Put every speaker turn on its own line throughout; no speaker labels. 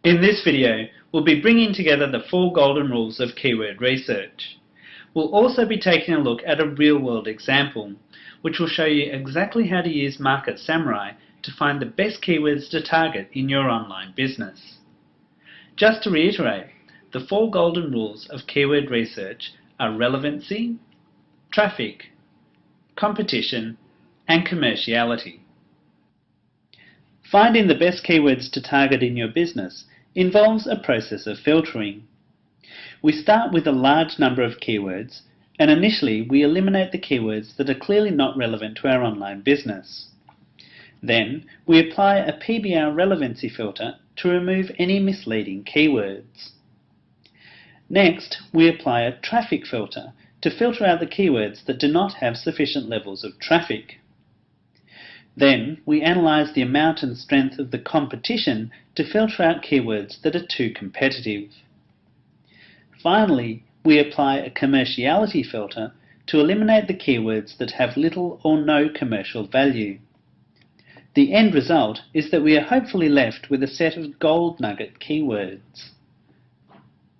In this video, we'll be bringing together the 4 golden rules of keyword research. We'll also be taking a look at a real-world example, which will show you exactly how to use Market Samurai to find the best keywords to target in your online business. Just to reiterate, the 4 golden rules of keyword research are relevancy, traffic, competition, and commerciality. Finding the best keywords to target in your business involves a process of filtering. We start with a large number of keywords, and initially we eliminate the keywords that are clearly not relevant to our online business. Then we apply a PBR relevancy filter to remove any misleading keywords. Next, we apply a traffic filter to filter out the keywords that do not have sufficient levels of traffic. Then we analyse the amount and strength of the competition to filter out keywords that are too competitive. Finally, we apply a commerciality filter to eliminate the keywords that have little or no commercial value. The end result is that we are hopefully left with a set of gold nugget keywords.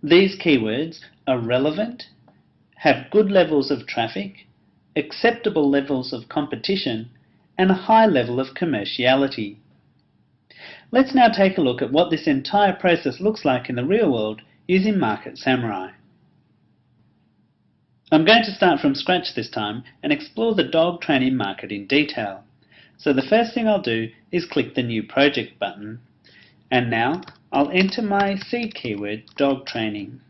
These keywords are relevant, have good levels of traffic, acceptable levels of competition, and a high level of commerciality. Let's now take a look at what this entire process looks like in the real world using Market Samurai. I'm going to start from scratch this time and explore the dog training market in detail. So the first thing I'll do is click the New Project button, and now I'll enter my seed keyword dog training.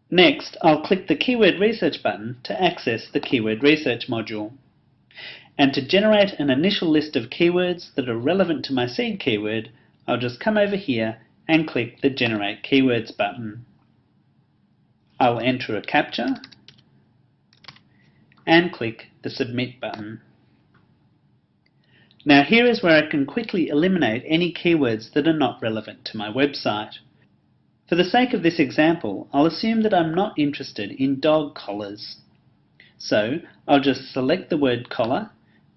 Next, I'll click the Keyword Research button to access the Keyword Research module. And to generate an initial list of keywords that are relevant to my seed keyword, I'll just come over here and click the Generate Keywords button. I'll enter a CAPTCHA and click the Submit button. Now here is where I can quickly eliminate any keywords that are not relevant to my website. For the sake of this example, I'll assume that I'm not interested in dog collars. So I'll just select the word collar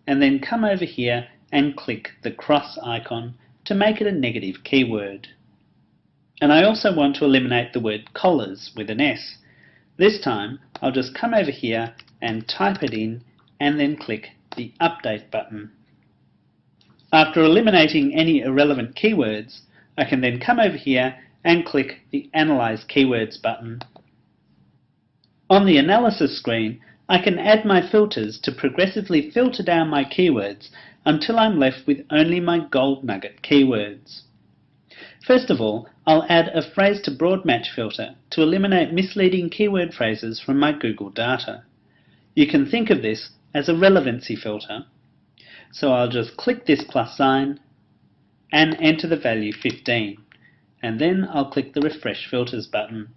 and then come over here and click the cross icon to make it a negative keyword. And I also want to eliminate the word collars with an S. This time I'll just come over here and type it in and then click the Update button. After eliminating any irrelevant keywords, I can then come over here and click the Analyze Keywords button. On the analysis screen, I can add my filters to progressively filter down my keywords until I'm left with only my gold nugget keywords. First of all, I'll add a phrase to broad match filter to eliminate misleading keyword phrases from my Google data. You can think of this as a relevancy filter. So I'll just click this plus sign and enter the value 15, and then I'll click the Refresh Filters button.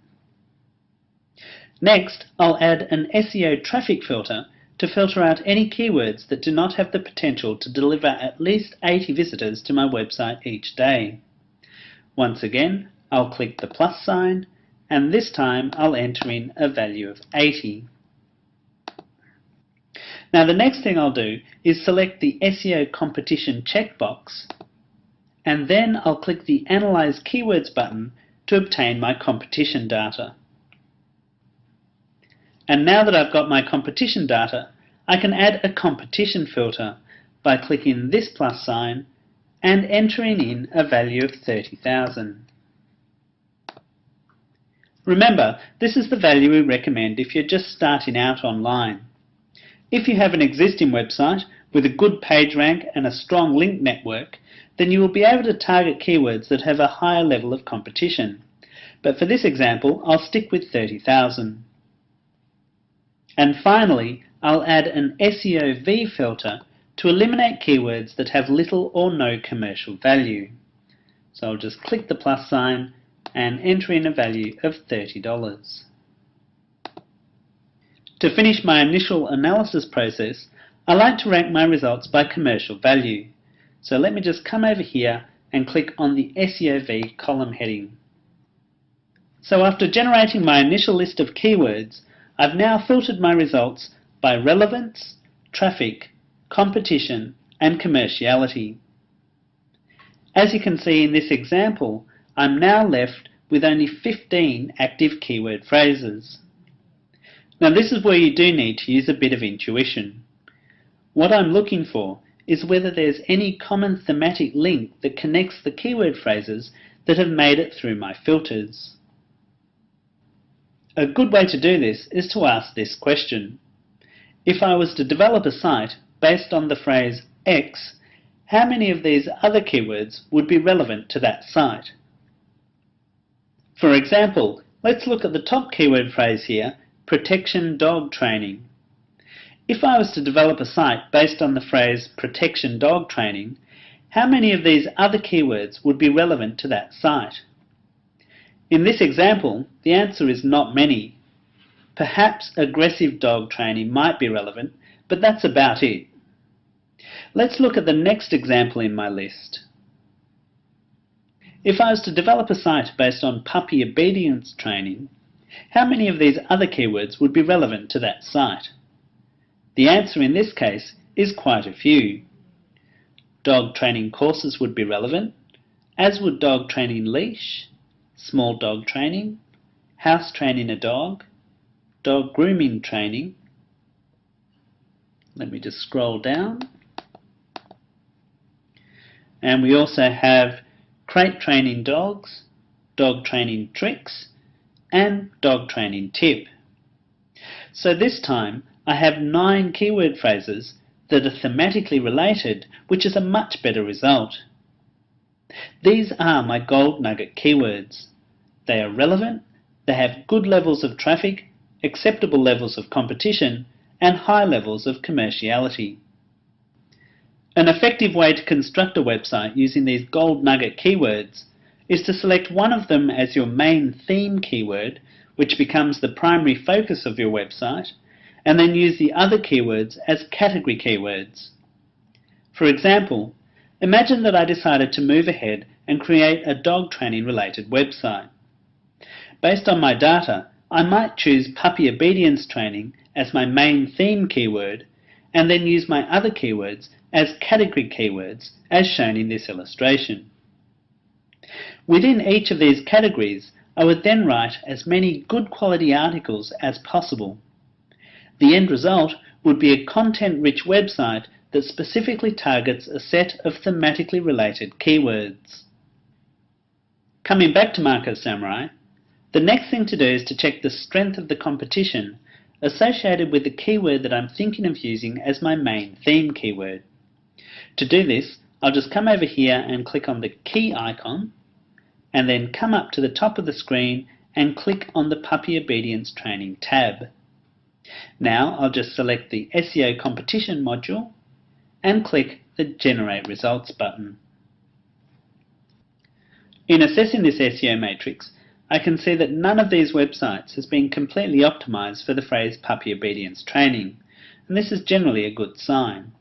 Next, I'll add an Seo Traffic Filter to filter out any keywords that do not have the potential to deliver at least 80 visitors to my website each day. Once again, I'll click the plus sign, and this time I'll enter in a value of 80. Now the next thing I'll do is select the SEO Competition checkbox, and then I'll click the Analyze Keywords button to obtain my competition data. And now that I've got my competition data, I can add a competition filter by clicking this plus sign and entering in a value of 30,000. Remember, this is the value we recommend if you're just starting out online. If you have an existing website with a good page rank and a strong link network, then you will be able to target keywords that have a higher level of competition. But for this example, I'll stick with 30,000. And finally, I'll add an SEO-V filter to eliminate keywords that have little or no commercial value. So I'll just click the plus sign and enter in a value of $30. To finish my initial analysis process, I like to rank my results by commercial value. So let me just come over here and click on the SEO-V column heading. So after generating my initial list of keywords, I've now filtered my results by relevance, traffic, competition, and commerciality. As you can see in this example, I'm now left with only 15 active keyword phrases. Now this is where you do need to use a bit of intuition. What I'm looking for is whether there's any common thematic link that connects the keyword phrases that have made it through my filters. A good way to do this is to ask this question. If I was to develop a site based on the phrase X, how many of these other keywords would be relevant to that site? For example, let's look at the top keyword phrase here, protection dog training. If I was to develop a site based on the phrase protection dog training, how many of these other keywords would be relevant to that site? In this example, the answer is not many. Perhaps aggressive dog training might be relevant, but that's about it. Let's look at the next example in my list. If I was to develop a site based on puppy obedience training, how many of these other keywords would be relevant to that site? The answer in this case is quite a few. Dog training courses would be relevant, as would dog training leash, small dog training, house training a dog, dog grooming training. Let me just scroll down. And we also have crate training dogs, dog training tricks, and dog training tip. So this time I have 9 keyword phrases that are thematically related, which is a much better result. These are my gold nugget keywords. They are relevant, they have good levels of traffic, acceptable levels of competition, and high levels of commerciality. An effective way to construct a website using these gold nugget keywords is to select one of them as your main theme keyword, which becomes the primary focus of your website, and then use the other keywords as category keywords. For example, imagine that I decided to move ahead and create a dog training related website. Based on my data, I might choose puppy obedience training as my main theme keyword, and then use my other keywords as category keywords as shown in this illustration. Within each of these categories, I would then write as many good quality articles as possible. The end result would be a content-rich website that specifically targets a set of thematically related keywords. Coming back to Marco Samurai, the next thing to do is to check the strength of the competition associated with the keyword that I'm thinking of using as my main theme keyword. To do this, I'll just come over here and click on the key icon, and then come up to the top of the screen and click on the Puppy Obedience Training tab. Now I'll just select the SEO Competition module and click the Generate Results button. In assessing this SEO matrix, I can see that none of these websites has been completely optimized for the phrase Puppy Obedience Training, and this is generally a good sign.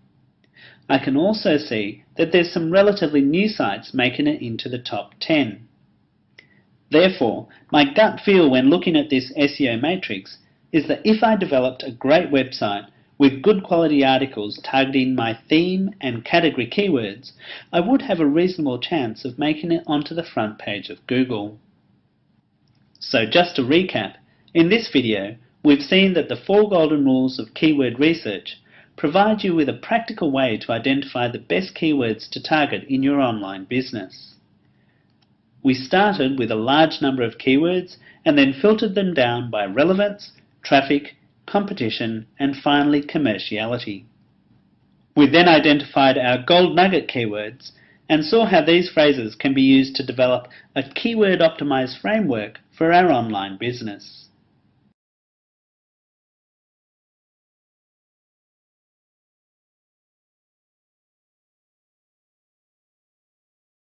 I can also see that there's some relatively new sites making it into the top 10. Therefore, my gut feel when looking at this SEO matrix is that if I developed a great website with good quality articles targeting my theme and category keywords, I would have a reasonable chance of making it onto the front page of Google. So just to recap, in this video we've seen that the 4 golden rules of keyword research provide you with a practical way to identify the best keywords to target in your online business. We started with a large number of keywords and then filtered them down by relevance, traffic, competition, and finally commerciality. We then identified our gold nugget keywords and saw how these phrases can be used to develop a keyword optimized framework for our online business.